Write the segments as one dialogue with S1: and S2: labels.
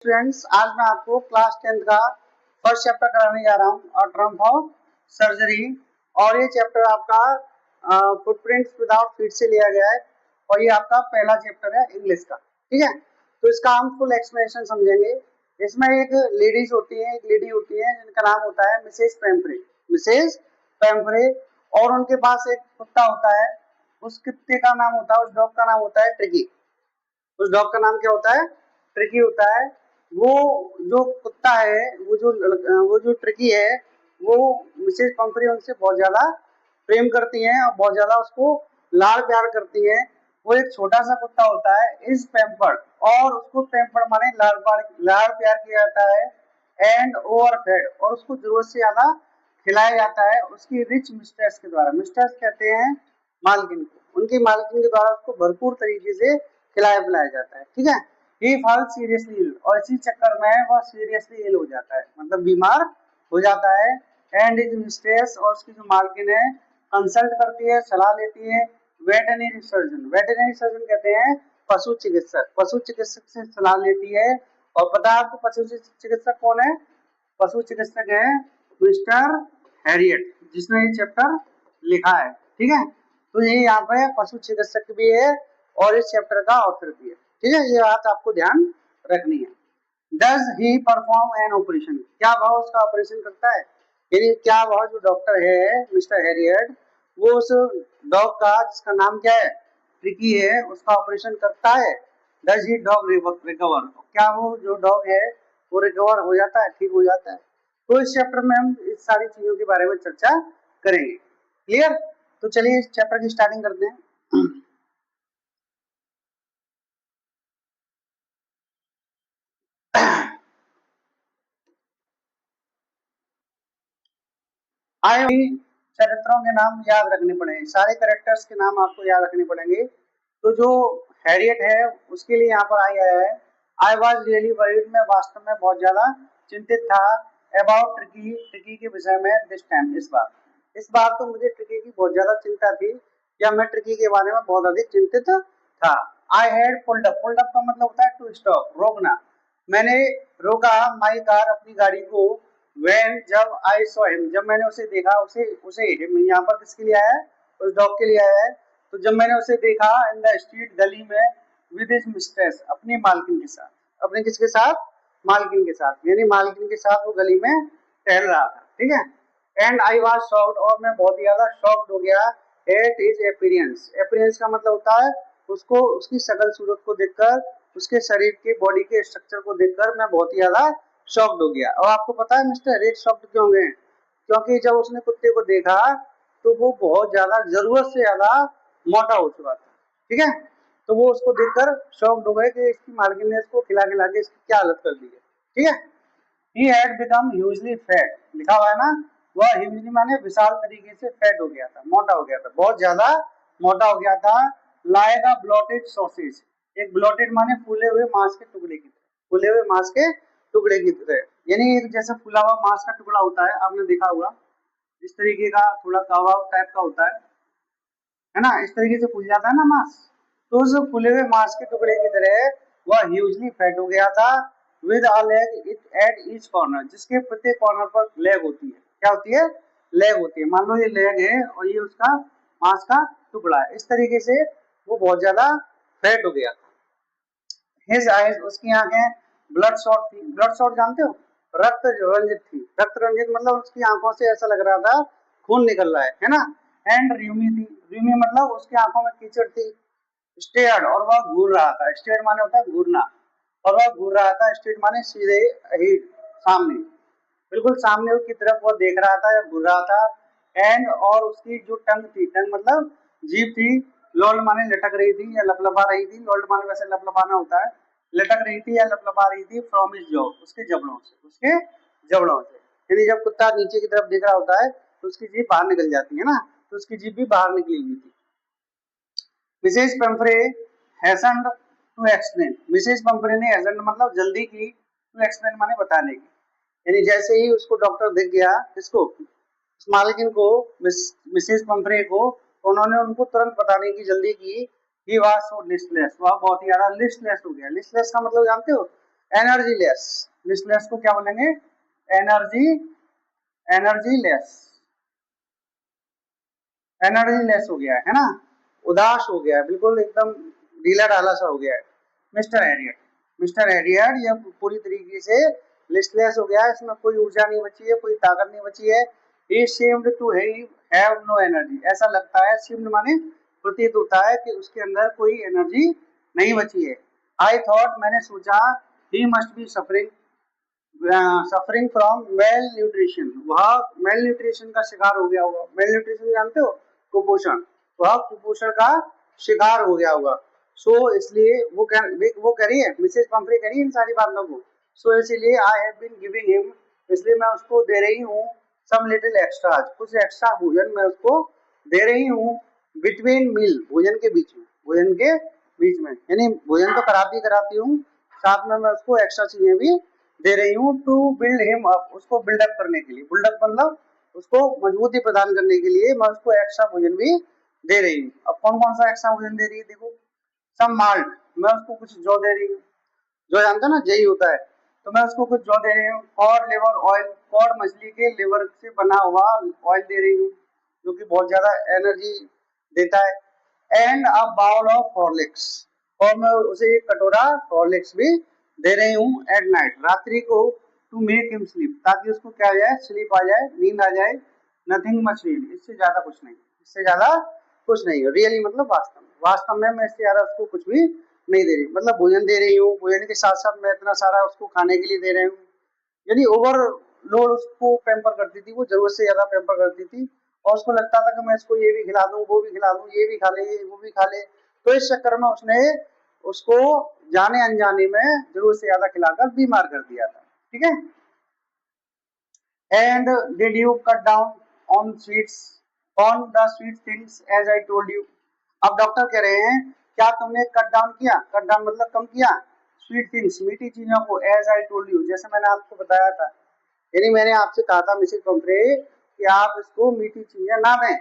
S1: Students, आज मैं आपको क्लास 10th का फर्स्ट चैप्टर कराने जा रहा हूँ टर्म ऑफ सर्जरी। और ये चैप्टर आपका फुटप्रिंट्स विदाउट फीट से लिया गया है और ये आपका पहला चैप्टर है इंग्लिश का। ठीक है, तो इसका हम फुल एक्सप्लेनेशन समझेंगे। इसमें एक लेडीज होती है, एक लेडी होती है जिनका नाम होता है मिसेज पैम्फ्रे। और उनके पास एक कुत्ता होता है, उस कुत्ते का नाम होता है, उस डॉग का नाम होता है ट्रिकी। उस डॉग का नाम क्या होता है? ट्रिकी होता है। वो जो कुत्ता है, वो जो ट्रिकी है, वो मिसेज पंपरी उनसे बहुत ज्यादा प्रेम करती हैं और बहुत ज्यादा उसको लाड़ प्यार करती हैं। वो एक छोटा सा कुत्ता होता है, इज पैम्पर्ड, और उसको पैम्पर्ड माने लाड़ प्यार किया जाता है, एंड ओवर फेड, और उसको जरूरत से ज्यादा खिलाया जाता है उसकी रिच मिस्ट्रेस के द्वारा। मिस्ट्रेस कहते हैं मालकिन को, उनकी मालकिन के द्वारा उसको भरपूर तरीके से खिलाया पिलाया जाता है। ठीक है, ही फॉल सीरियसली इल, और इसी चक्कर में वह सीरियसली इल हो जाता है, मतलब बीमार हो जाता है। एंड इज मिस्ट्रेस, और उसकी जो मालकिन है, कंसल्ट करती है, सलाह लेती है वेटरनरी सर्जन। वेटरनरी सर्जन कहते हैं पशु चिकित्सक। पशु चिकित्सक से सलाह लेती है। और पता है आपको पशु चिकित्सक कौन है? पशु चिकित्सक है मिस्टर हैरियट, जिसने ये चैप्टर लिखा है। ठीक है, तो ये यहाँ पे पशु चिकित्सक भी है और इस चैप्टर का ऑथर भी है। ठीक है, ये बात आपको ध्यान रखनी है। Does he perform an operation, क्या वह उसका ऑपरेशन करता है? यानी क्या वह जो डॉक्टर है मिस्टर हैरियट, वो उस डॉग का, जिसका नाम क्या है, ट्रिकी है, उसका ऑपरेशन करता है? डज ही डॉग रिकवर, क्या वो जो डॉग है वो रिकवर हो जाता है, ठीक हो जाता है? तो इस चैप्टर में हम इस सारी चीजों के बारे में चर्चा करेंगे। क्लियर? तो चलिए इस चैप्टर की स्टार्टिंग करते हैं। आए चरित्रों के नाम याद रखने पड़ेंगे, सारे कैरेक्टर्स के नाम आपको याद रखने पड़ेंगे। तो जो हैरियट है उसके लिए यहाँ पर आया है, आई वॉज रियली वरीड, मैं वास्तव में बहुत ज्यादा चिंतित था, अबाउट ट्रिकी, ट्रिकी के विषय में, दिस टाइम, इस बार तो मुझे ट्रिकी की बहुत ज्यादा चिंता थी, या मैं ट्रिकी के बारे में बहुत अधिक चिंतित था। आई हैड पुल्ड अप का मतलब होता है टू स्टॉप, रोकना। मैंने रोका माई कार, अपनी गाड़ी को, when जब आई सॉ हिम, जब मैंने उसे देखा, उसे यहाँ पर किसके लिए आया है? उस डॉग के लिए आया है। तो जब मैंने उसे देखा इन द स्ट्रीट, गली में, विद हिज मिस्ट्रेस, अपनी मालकिन के साथ, अपने किसके साथ? मालकिन के साथ, यानी मालकिन के साथ वो गली में टहल रहा था। ठीक है, एंड आई वाज शॉक्ड, और मैं बहुत ही ज्यादा शॉक्ड हो गया एट हिज अपीयरेंस। अपीयरेंस का मतलब होता है उसको, उसकी शकल सूरत को देखकर, उसके शरीर के, बॉडी के स्ट्रक्चर को देखकर मैं बहुत ही ज्यादा शॉक्ड हो गया। और आपको पता है मिस्टर हैरियट शॉक्ड क्यों गए? क्योंकि जब उसने कुत्ते को देखा तो वो बहुत ज्यादा, जरूरत से ज्यादा मोटा हो चुका था। ठीक है, तो वो उसको देखकर शॉक्ड हो गए कि इसकी मालकिन ने इसको खिला खिला के इसकी क्या हालत कर दी है। ठीक है, he had become hugely fat, लिखा हुआ है ना, वह ह्यूजली माने विशाल तरीके से फैट हो गया था, मोटा हो गया था, बहुत ज्यादा मोटा हो गया था। लाइक अ ब्लोटेड सॉसेज, एक ब्लोटेड माने फूले हुए मांस के टुकड़े की तरह, फूले हुए मांस के टुकड़े की तरह, यानी एक जैसे फूला हुआ मांस का टुकड़ा होता है, आपने देखा होगा, इस तरीके का थोड़ा कबाब टाइप का होता है ना, इस तरीके से फूल जाता है ना मांस। तो उस फूले हुए मांस के टुकड़े की तरह वह ह्यूजली फैट हो गया था, with a leg at each corner, जिसके प्रत्येक कॉर्नर पर लेग होती है। क्या होती है? लेग होती है। मान लो ये लेग है और ये उसका मांस का टुकड़ा है, इस तरीके से वो बहुत ज्यादा फैट हो गया। हिज आइज, उसकी आंखें, ब्लड शॉट थी। ब्लड शॉट जानते हो? रक्त रंजित थी। रक्त रंजित मतलब उसकी आंखों से ऐसा लग रहा था खून निकल रहा है ना। एंड र्यूमी थी। र्यूमी मतलब उसकी आंखों में कीचड़ थी। स्टेयर्ड, और वह घूर रहा था। स्टेयर्ड माने होता है घूरना, और वह घूर रहा था। स्टेयर्ड माने सीधे, अहीड, सामने, बिल्कुल सामने की तरफ वो देख रहा था या घूर रहा था। एंड, और उसकी जो टंग थी, टंग मतलब जीभ थी, लोल्ड माने लटक रही थी या लपलपा रही थी। लोल्ड माने वैसे लपलपाना होता है, लटक रही थी या लपलपा रही थी, फ्रॉम हिज जॉ, उसके जबड़ों से, उसके जबड़ों से। यानी जब कुत्ता नीचे की तरफ देख रहा होता है तो उसकी जीभ बाहर निकल जाती है ना, तो उसकी जीभ भी बाहर निकली हुई थी। Mrs Pomfrey hastened to explain, Mrs Pomfrey ने हैसन्ड मतलब जल्दी की, टू एक्सप्लेन माने बताने की, यानी जैसे ही उसको डॉक्टर दिख गया, किसको? उस मालकिन को, मिसेज पंफरे को, उन्होंने उनको तुरंत बताने की जल्दी की। ही वाज सो लिस्टलेस, वह बहुत ही ज्यादा लिस्टलेस हो गया। लिस्टलेस का मतलब जानते हो? एनर्जी लेस, लिस्टलेस को क्या बोलेंगे? Energy, energy less, energy less हो गया है ना, उदास हो गया है, बिल्कुल एकदम ढीला ढाला सा हो गया है। मिस्टर एरियट, मिस्टर एरियट ये पूरी तरीके से लिस्टलेस हो गया है, इसमें कोई ऊर्जा नहीं बची है, कोई ताकत नहीं बची है। He seemed to have no energy, ऐसा लगता है, सीम्ड माने प्रतीत होता है कि उसके अंदर कोई एनर्जी नहीं बची है। आई थॉट, मैंने सोचा, he must be suffering, suffering from mail nutrition, वह मेल न्यूट्रिशन का शिकार हो गया होगा। मेल न्यूट्रिशन जानते हो? कुपोषण, वह कुपोषण का शिकार हो गया होगा। सो इसलिए वो कह रही है, मिसेज पंफ्रे कह रही है इन सारी बातों को। सो इसलिए I have been giving him, इसलिए मैं उसको दे रही हूँ सम लिटिल एक्स्ट्रा, कुछ एक्स्ट्रा भोजन मैं उसको दे रही हूँ। बिटवीन मील, भोजन के बीच में, भोजन के बीच में, यानी भोजन तो कराती हूँ, साथ में मैं उसको एक्स्ट्रा चीजें भी दे रही हूँ। टू बिल्ड हिम अप, उसको बिल्डअप करने के लिए, बिल्डअप मतलब उसको मजबूती प्रदान करने के लिए मैं उसको एक्स्ट्रा भोजन भी दे रही हूँ। अब कौन कौन सा एक्स्ट्रा भोजन दे रही है देखो, सम माल्ट, मैं उसको कुछ जौ दे रही हूँ, जो जानता है ना जई होता है, तो मैं उसको कुछ जौ दे रही हूँ। और लिवर ऑयल, और मछली के लिवर से बना हुआ ऑयल दे रही हूँ, जो कि बहुत ज्यादा एनर्जी देता है। And a bowl of Horlicks, और मैं उसे एक कटोरा हॉर्लिक्स भी दे रही हूँ एट नाइट, रात्रि को, टू मेक हिम स्लीप, ताकि उसको क्या आ जाए, स्लीप आ जाए, नींद आ जाए। नथिंग मच रियली, इससे ज्यादा कुछ नहीं, इससे ज्यादा कुछ नहीं। रियली मतलब वास्तव में, वास्तव में मैं इससे ज्यादा उसको कुछ भी नहीं दे रही, मतलब भोजन दे रही हूँ, भोजन के साथ साथ मैं इतना सारा उसको खाने के लिए दे रही हूँ। यानी ओवरलोड उसको पैम्पर करती थी, वो जरूरत से ज्यादा पैम्पर करती थी, और उसको लगता था कि मैं इसको ये भी खिला दूं, वो भी खिला दूं, ये भी खा ले, वो भी खा ले। तो इस चक्कर में उसने उसको जाने अनजाने में जरूरत से ज्यादा खिलाकर बीमार कर दिया था। ठीक है। And did you cut down on sweets, on the sweet things as I told you. अब डॉक्टर कह रहे हैं, क्या तुमने कट डाउन किया, कट डाउन मतलब कम किया, स्वीट थिंग्स, मीठी चीजों को, एज आई टोल्ड यू, जैसे मैंने आपको बताया था। यानी मैंने आपसे कहा था मिसेज पंफ्रे कि आप इसको मीठी चीजें ना दें,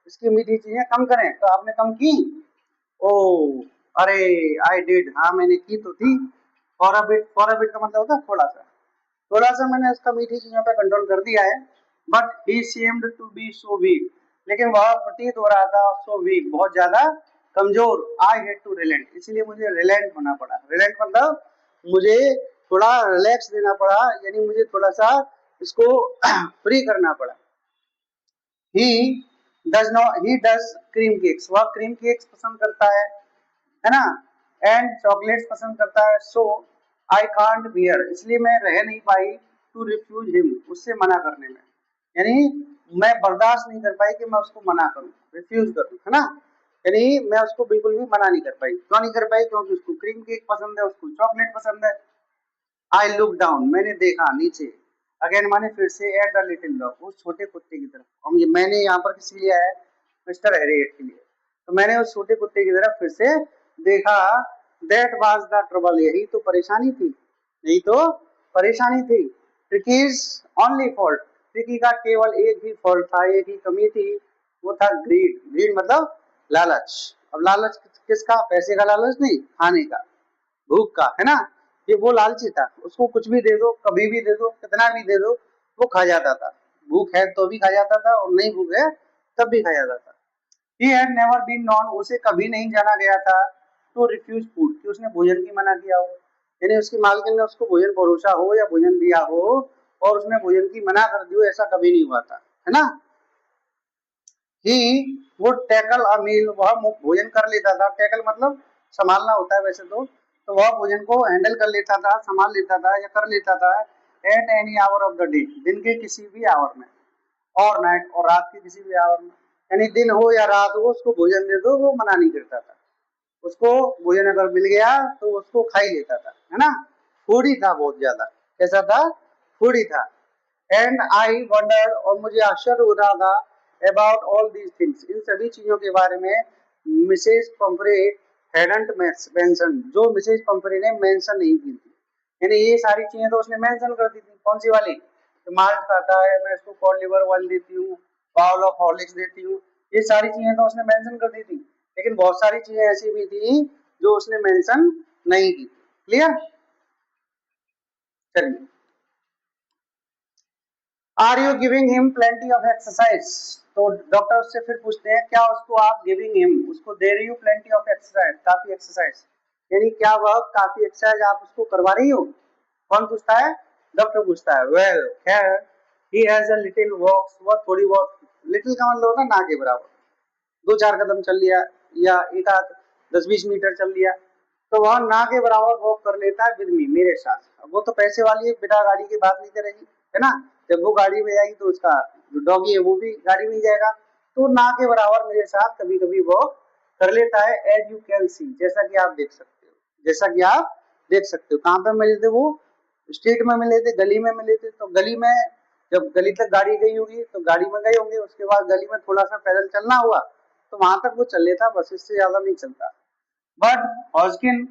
S1: इसकी मीठी चीजें कम करें, तो आपने कम की। ओ, अरे, आई डिड, हाँ मैंने की तो थी। For a bit, for a bit का मतलब होता है थोड़ा सा, थोड़ा सा मैंने इसका मीठी चीजों पे कंट्रोल कर दिया है। But he seemed to be so weak, लेकिन वह प्रतीत हो रहा था सो वीक, बहुत ज्यादा कमजोर। आई हैड टू रिलेंट, इसलिए मुझे रिलेंट होना पड़ा। रिलेंट मतलब मुझे थोड़ा रिलैक्स देना पड़ा, यानी मुझे थोड़ा सा इसको फ्री करना पड़ा। He does not, he does cream cakes, वह क्रीम केक्स पसंद करता है ना, एंड चॉकलेट्स पसंद करता है। सो आई कांट बियर, इसलिए मैं रह नहीं पाई, टू रिफ्यूज हिम, उससे मना करने में, यानी मैं बर्दाश्त नहीं कर पाई कि मैं उसको मना करूं, रिफ्यूज करूं, है ना। यानी मैं उसको बिल्कुल भी मना नहीं कर पाई। क्यों नहीं कर पाई? क्योंकि उसको क्रीम केक पसंद है, उसको चॉकलेट पसंद है। आई लुक डाउन, मैंने देखा नीचे, अगेन माने फिर से, एट द लिटिल डॉग, उस छोटे कुत्ते की तरफ। हम ये मैंने यहाँ पर किस लिए आया है? मिस्टर हैरियट के लिए। तो मैंने उस छोटे कुत्ते की तरफ फिर से देखा। दैट वाज द ट्रबल, यही तो परेशानी थी, यही तो परेशानी थी। ट्रिकीज ओनली फॉल्ट, ट्रिकी का केवल एक ही फॉल्ट था, एक ही कमी थी, वो था ग्रीड। ग्रीड मतलब लालच। अब लालच किसका? पैसे का लालच नहीं, खाने का, भूख का, है ना। ये वो लालची था, उसको कुछ भी दे दो, कभी भी दे दो, कितना भी दे दो, वो खा जाता था। भूख है तो भी खा जाता था, और नहीं भूख है तब भी खा जाता था। He had never been known, उसे कभी नहीं जाना गया था, टू रिफ्यूज फूड, कि उसने भोजन की मना किया हो, यानी उसकी मालकिन ने उसको भोजन परोसा हो या भोजन दिया हो और उसने भोजन की मना कर दी हो, ऐसा कभी नहीं हुआ था, है ना। ही वुड टैकल अ मील, वह भोजन कर लेता था। टैकल मतलब संभालना होता है वैसे तो वह भोजन को हैंडल कर लेता था, संभाल लेता था या कर लेता था। At any hour of the day, दिन के किसी भी आवर में, और नाइट, और रात के किसी भी आवर में, यानी दिन हो या रात हो, उसको भोजन दे दो, वो मना नहीं करता था। उसको भोजन अगर मिल गया तो उसको खा ही लेता था, है ना। फूडी था बहुत ज्यादा। कैसा था? फूडी था। एंड आई वंडर्ड, और मुझे आश्चर्य हो रहा था, अबाउट ऑल दीज थिंग्स, इन सभी चीजों के बारे में। मिसेज पंफ्रे हैडंट मेंशन, जो मिसेज पंफ्रे ने मेंशन नहीं की थी, यानी ये सारी चीजें तो उसने मेंशन कर दी थी। कौन सी वाली? तो माल्ट खाता है, मैं इसको कॉड लिवर ऑयल देती हूँ, बाउल ऑफ हॉर्लिक्स देती हूँ, ये सारी चीजें तो उसने मेंशन कर दी थी। लेकिन बहुत सारी चीजें ऐसी भी थी जो उसने मेंशन नहीं की। क्लियर? चलिए, are you giving him plenty of exercise? तो डॉक्टर उससे फिर पूछते हैं क्या उसको आप गिविंग हिम, उसको दे रही हो प्लेंटी ऑफ एक्सरसाइज, काफी एक्सरसाइज, यानी क्या वह काफी एक्सरसाइज आप उसको करवा रही हो? कौन पूछता है? डॉक्टर पूछता है। वेल खैर ही हैज अ लिटिल वॉक्स, वह थोड़ी बहुत, लिटिल का मतलब होता है ना के बराबर, 2-4 कदम चल लिया या एक आध 10-20 मीटर चल लिया, तो वह ना के बराबर वॉक कर लेता है विद मी, मेरे साथ। अब वो तो पैसे वाली है, बिना गाड़ी की बात नहीं करेगी, है ना? जब वो गाड़ी में जाएगी तो उसका जो डॉगी है वो भी गाड़ी में ही जाएगा, तो ना के बराबर मेरे साथ कभी कभी वॉक कर लेता है। एज यू कैन सी, जैसा कि आप देख सकते हो, जैसा कि आप देख सकते हो। कहाँ पे मिले थे वो? स्ट्रीट में मिले थे, गली में मिले थे। तो गली में जब गली तक गाड़ी गई होगी तो गाड़ी में गए होंगे, उसके बाद गली में थोड़ा सा पैदल चलना हुआ तो वहां तक वो चल लेता, बस इससे ज्यादा नहीं चलता। बट हॉजकिन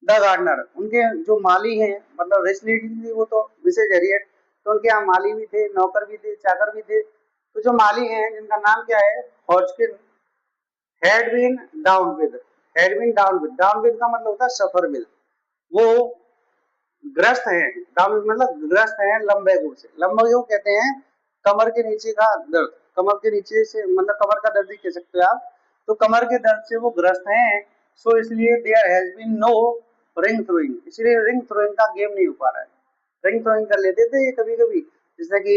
S1: द गार्डनर, उनके जो माली हैं, मतलब रिच लेडी थी वो तो मिसेज हैरियट, तो उनके यहाँ माली भी थे, नौकर भी थे, चाकर भी थे। तो जो माली हैं जिनका नाम क्या है, Hodgkin, had been down with, had been down with, down with का मतलब होता है सफर विद, वो ग्रस्त है। डाउन मतलब ग्रस्त है लंबेगू से। लंबेगू कहते हैं कमर के नीचे का दर्द, कमर के नीचे से मतलब कमर का दर्द ही कह सकते हो आप। तो कमर के दर्द से वो ग्रस्त हैं, सो इसलिए there has been no ring throwing, इसलिए रिंग थ्रोइंग का गेम नहीं हो पा रहा है। रिंग थ्रोइंग कर लेते थे ये कभी कभी, जैसे कि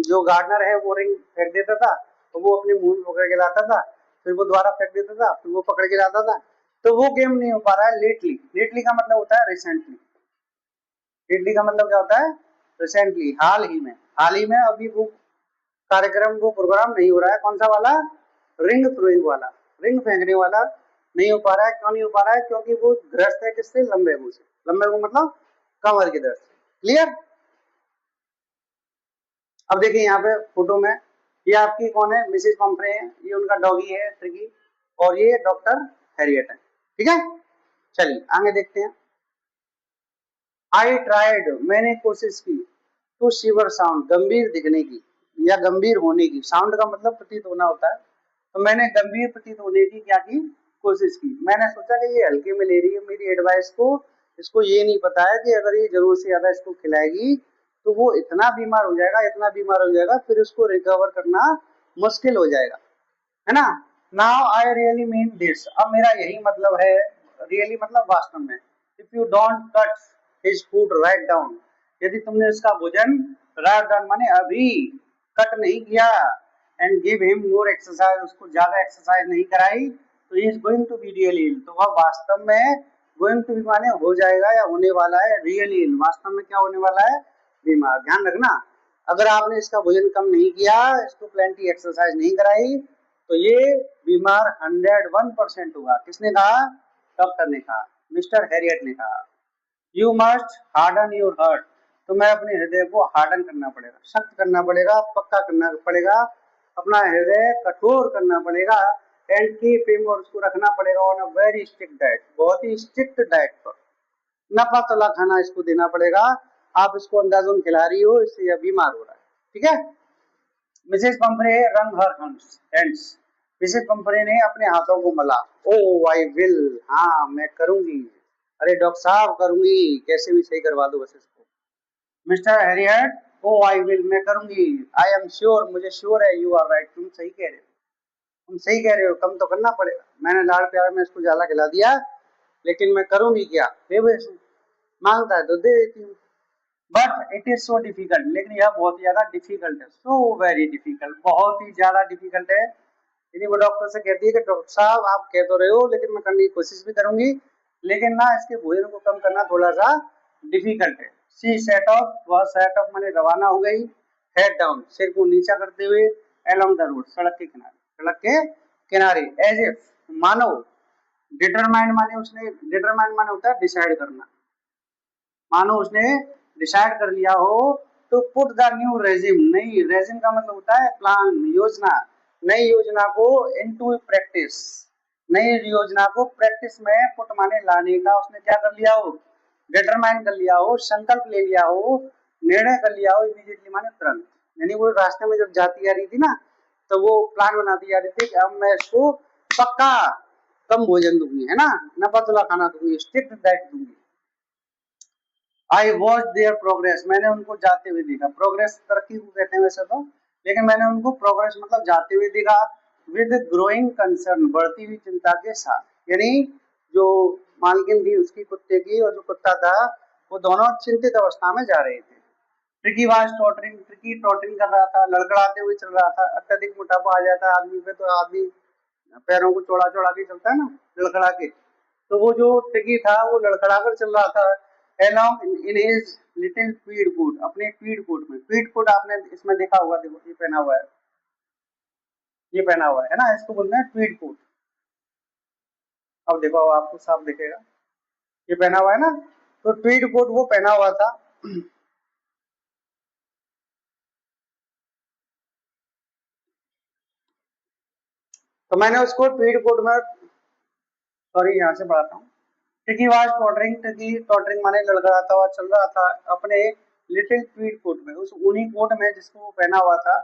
S1: जो गार्डनर है वो रिंग फेंक देता था तो वो अपने मुंह में पकड़ के लाता था, फिर वो दोबारा फेंक देता था, फिर वो पकड़ के लाता था। तो वो गेम नहीं हो पा रहा है लेटली। लेटली का मतलब होता है रिसेंटली। लेटली का मतलब क्या होता है? रिसेंटली, हाल ही में। हाल ही में अभी वो कार्यक्रम, वो प्रोग्राम नहीं हो रहा है। कौन सा वाला? रिंग थ्रोइंग वाला, रिंग फेंकने वाला नहीं हो पा रहा है। क्यों नहीं हो पा रहा है? क्योंकि वो ग्रस्त है किससे? लंबेगू से। लंबेगू मतलब कमर के दर्द से। क्लियर? अब देखिए यहाँ पे फोटो में, ये आपकी कौन है? मिसेज पंफ्रे है, ये उनका डॉगी है ट्रिकी, और ये डॉक्टर हैरियट है। ठीक है, चलिए आगे देखते हैं। आई ट्राइड, मैंने कोशिश की, टू शिवर साउंड, गंभीर दिखने की या गंभीर होने की। साउंड का मतलब प्रतीत होना होता है, तो मैंने गंभीर प्रतीत होने की क्या की? कोशिश की। मैंने सोचा कि ये हल्के में ले रही है मेरी एडवाइस को, इसको ये नहीं पता है कि अगर ये जरूरत से ज्यादा इसको खिलाएगी तो वो इतना बीमार हो जाएगा, इतना बीमार हो जाएगा, फिर उसको रिकवर करना मुश्किल हो जाएगा, है ना? Now I really mean this, अब मेरा यही मतलब है। रियली मतलब वास्तव में। If you don't cut his food write down, यदि तुमने उसका भोजन राइट डाउन माने अभी कट नहीं किया, and give him more exercise, उसको ज्यादा एक्सरसाइज नहीं कराई, तो he is going to be really ill, तो वह वास्तव में गोइंग टू बी माने हो जाएगा या होने वाला है, रियली इल, वास्तव में क्या होने वाला है? बीमार। ध्यान रखना, अगर आपने इसका वजन कम नहीं किया, इसको प्लेंटी एक्सरसाइज नहीं कराई, तो ये बीमार 101% होगा। किसने कहा? डॉक्टर ने कहा, मिस्टर हैरियट ने कहा। You must harden your heart, तो मैं अपने हृदय को हार्डन करना पड़ेगा, सख्त करना पड़ेगा, पक्का करना पड़ेगा, अपना हृदय कठोर करना पड़ेगा, एंड कीप हिम, और उसको रखना पड़ेगा on a very strict diet, बहुत ही स्ट्रिक्ट डाइट पर। नपा तला खाना इसको देना पड़ेगा। आप इसको अंदाजन खिला रही हो, इससे यह बीमार हो रहा है। ठीक है? मिसेज पंपरे रंग हर हैंड्स, मिसेज पंपरे ने अपने हाथों को मला। ओ आई विल, हाँ मैं करूंगी, अरे डॉक्टर साहब करूंगी, कैसे भी सही करवा दो बस इसको। Mister Harriet, oh I will, मैं करूंगी। आई एम श्योर, मुझे श्योर है, यू आर राइट, तुम सही कह रहे हो, तुम सही कह रहे हो, कम तो करना पड़ेगा। मैंने लाड़ प्यार में इसको ज्यादा खिला दिया, लेकिन मैं करूंगी क्या? मांगता है तो दे देती हूँ। But it is so difficult, लेकिन यह बहुत ही ज्यादा डिफिकल्ट है, सो वेरी डिफिकल्ट, बहुत ही ज्यादा डिफिकल्ट है। यदि वो डॉक्टर से कहती है कि डॉक्टर साहब आप कह तो रहे हो, लेकिन मैं करने की कोशिश भी करूंगी, लेकिन ना इसके भोजन को कम करना थोड़ा सा डिफिकल्ट है। सी सेट ऑफ, वह सेट ऑफ मैंने रवाना हो गई, हेड डाउन, सिर को नीचा करते हुए, अलोंग द रोड, सड़क के किनारे, सड़क के किनारे, एज इफ, मानो, डिटरमाइंड माने उसने, डिटरमाइंड माने होता है डिसाइड करना, मानो उसने डिसाइड कर लिया हो, तो पुट द न्यू रेजिम, नई रेजिम का मतलब होता है प्लान, योजना, नई योजना को इनटू प्रैक्टिस, नई योजना को प्रैक्टिस में पुट माने लाने का उसने क्या कर लिया हो? डिटरमाइन कर लिया हो, संकल्प ले लिया हो, निर्णय कर लिया हो, इमीडिएटली माने तुरंत। यानी वो रास्ते में जब जाती आ रही थी ना, तो वो प्लान बनाती आ रही थी कि अब मैं इसको पक्का कम भोजन दूंगी, है ना, नपा तुला खाना दूंगी, स्ट्रिक्ट डाइट दूंगी। आई वॉच देयर प्रोग्रेस, मैंने उनको जाते हुए देखा। प्रोग्रेस तरक्की को कहते हैं वैसे तो, लेकिन मैंने उनको प्रोग्रेस मतलब जाते हुए देखा। विद ग्रोइंग कंसर्न, बढ़ती हुई चिंता के साथ। यानी जो मालकिन थी उसकी कुत्ते की और जो कुत्ता था वो दोनों चिंतित अवस्था में जा रहे थे। Tricky was tottering, tricky tottering कर रहा था, लड़खड़ाते हुए चल रहा था। अत्यधिक मोटापा आ जाता है आदमी पे तो आदमी पैरों को चौड़ा चौड़ा के चलता है ना, लड़खड़ा के। तो वो जो ट्रिकी था वो लड़खड़ा कर चल रहा था along in his little tweed coat, अपने ट्वीड कोट में। ट्वीड कोट आपने इसमें देखा होगा, देखो ये पहना हुआ है, ये पहना हुआ है ना, इसको बोलते हैं ट्वीड कोट। अब देखो अब आपको साफ दिखेगा, ये पहना हुआ है ना, तो ट्वीड कोट वो पहना हुआ था। तो मैंने उसको ट्वीड कोट में, सॉरी यहाँ से बढ़ाता हूँ। Tricky was tottering, tricky tottering माने लड़खड़ाता हुआ चल रहा था अपने लिटिल ट्वीड कोट में, उस ऊनी कोट में जिसको वो पहना हुआ था।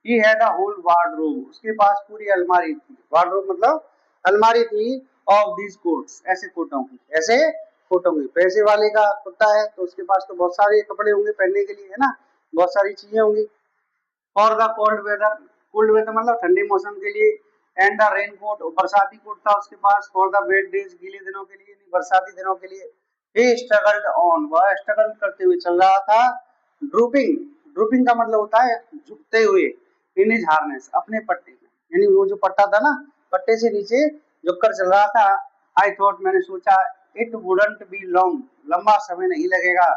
S1: He had a whole wardrobe, उसके पास पूरी अलमारी थी। वार्डरोब मतलब अलमारी थी ऑफ दीज कोट्स, ऐसे कोटों की, ऐसे कोटों की। पैसे वाले का कुत्ता है तो उसके पास तो बहुत सारे कपड़े होंगे पहनने के लिए, है ना, बहुत सारी चीजें होंगी। For the cold weather, cold weather मतलब ठंडे मौसम के लिए। एंड द रेन कोट, बरसाती कोट था उसके पास। फॉर द वेट डेज, गीले दिनों के लिए, बरसाती दिनों के लिए। ही स्ट्रगल्ड ऑन, वह स्ट्रगल करते हुए चल रहा था। ड्रूपिंग, ड्रूपिंग का मतलब होता है झुकते हुए। इन हिज हार्नेस, अपने पट्टे में, यानी वो जो पट्टा था ना, पट्टे से नीचे झुककर चल रहा था। आई थॉट, मैंने सोचा, इट वुडंट बी लॉन्ग, लंबा समय नहीं लगेगा,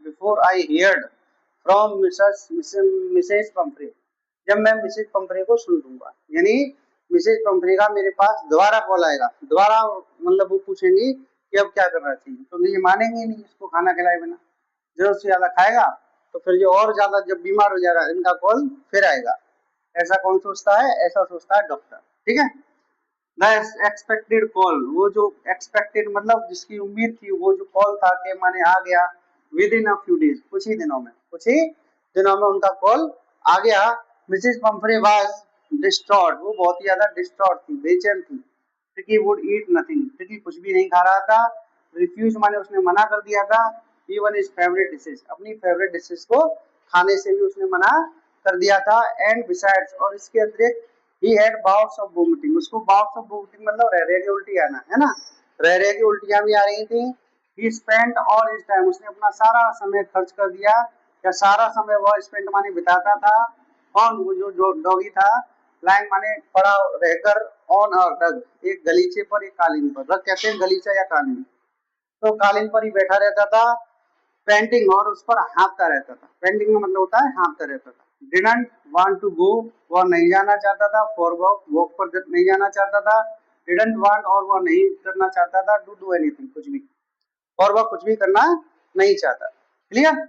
S1: before I heard from Mrs Pomfrey, जब मैं मिसेज पंपरे को सुन लूंगा। यानी मिसेज पंपरे का मेरे पास दोबारा कॉल आएगा। दोबारा मतलब वो पूछेंगी कि अब क्या करना चाहिए, तो ये मानेंगे नहीं इसको खाना खिलाए बिना। जरूरत से ज्यादा खाएगा तो फिर जो और ज्यादा जब बीमार हो जाएगा इनका कॉल फिर आएगा। ऐसा कौन सोचता है? ऐसा सोचता है डॉक्टर। ठीक है। द एक्सपेक्टेड कॉल, वो जो एक्सपेक्टेड मतलब जिसकी उम्मीद थी, वो जो कॉल था कि माने आ गया। With in a few days, कुछ ही दिनों में, कुछ ही दिनों में उनका कॉल आ गया। मिसेज पंफरे वाज डिस्ट्रॉट, वो बहुत ही ज्यादा डिस्ट्रॉट थी, बेचैन थी। Tricky would eat nothing, tricky कुछ भी नहीं खा रहा था। रिफ्यूज माने उसने मना कर दिया था। इवन इज फेवरेट डिशेज, अपनी फेवरेट डिशेज को खाने से भी उसने मना कर दिया था। एंड बिसाइड्स, और इसके अतिरिक्त he had bouts of vomiting, उसको बाउट्स ऑफ वोमिटिंग मतलब रह रह के उल्टी आना, है ना, रह रह के उल्टियां भी आ रही थी। ही स्पेंड ऑल हिज टाइम, उसने अपना सारा समय खर्च कर दिया, या सारा समय वह स्पेंड माने बिताता था। ऑन, वो जो डॉगी था, लाइंग माने पड़ा रहकर, ऑन अ रग, एक गलीचे पर, एक कालीन पर। रग कहते हैं गलीचा या कालीन, तो कालीन पर ही बैठा रहता था। पेंटिंग, और उस पर हाँफता रहता था। पेंटिंग का मतलब होता है हाँफता रहता था। डिडंट वांट टू गो, वह नहीं जाना चाहता था। फॉर वॉक, वॉक पर नहीं जाना चाहता था। डिडंट वांट, और वह नहीं करना चाहता था। टू डू एनीथिंग, कुछ भी, और वह कुछ भी करना नहीं चाहता। क्लियर?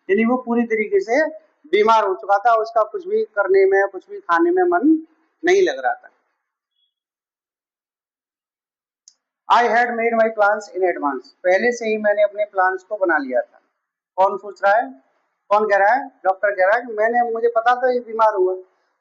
S1: यानी वो पूरी तरीके से बीमार हो चुका था, उसका कुछ भी करने में, कुछ भी खाने में मन नहीं लग रहा था। I had made my plans in advance, पहले से ही मैंने अपने प्लान्स को बना लिया था। कौन पूछ रहा है? कौन कह रहा है? डॉक्टर कह रहा है कि मुझे पता था ये बीमार हुआ,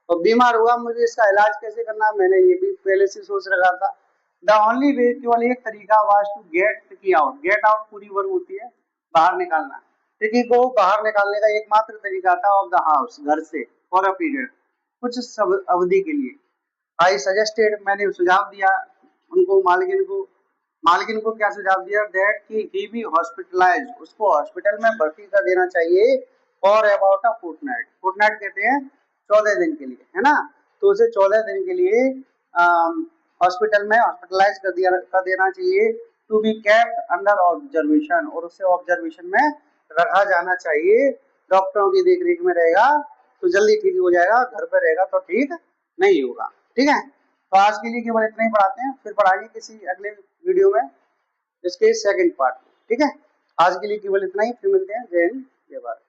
S1: और बीमार हुआ, मुझे इसका इलाज कैसे करना मैंने ये भी पहले से सोच रखा था। द ओनली वे, केवल एक तरीका, वाज टू गेट टिकी आउट। गेट आउट पूरी वर्ब होती है बाहर निकालना। टिकी को बाहर निकालने का एकमात्र तरीका था ऑफ द हाउस, घर से, फॉर अ पीरियड, कुछ अवधि के लिए। आई सजेस्टेड, मैंने सुझाव दिया उनको, मालकिन को। मालकिन को क्या सुझाव दिया? दैट कि ही बी हॉस्पिटलाइज, उसको हॉस्पिटल में भर्ती कर देना चाहिए। For about a fortnight, fortnight कहते हैं 14 दिन के लिए, है ना, तो उसे 14 दिन के लिए हॉस्पिटल में हॉस्पिटलाइज कर देना चाहिए। To be kept under observation, और उसे ऑब्जर्वेशन में रखा जाना चाहिए। डॉक्टरों की देखरेख में रहेगा तो जल्दी ठीक हो जाएगा, घर पे रहेगा तो ठीक नहीं होगा। ठीक है, तो आज के लिए केवल इतना ही पढ़ाते हैं, फिर पढ़ाएंगे किसी अगले वीडियो में इसके सेकंड पार्ट। ठीक है, आज के लिए केवल इतना ही, फिर मिलते हैं। जय हिंद, जय भारत।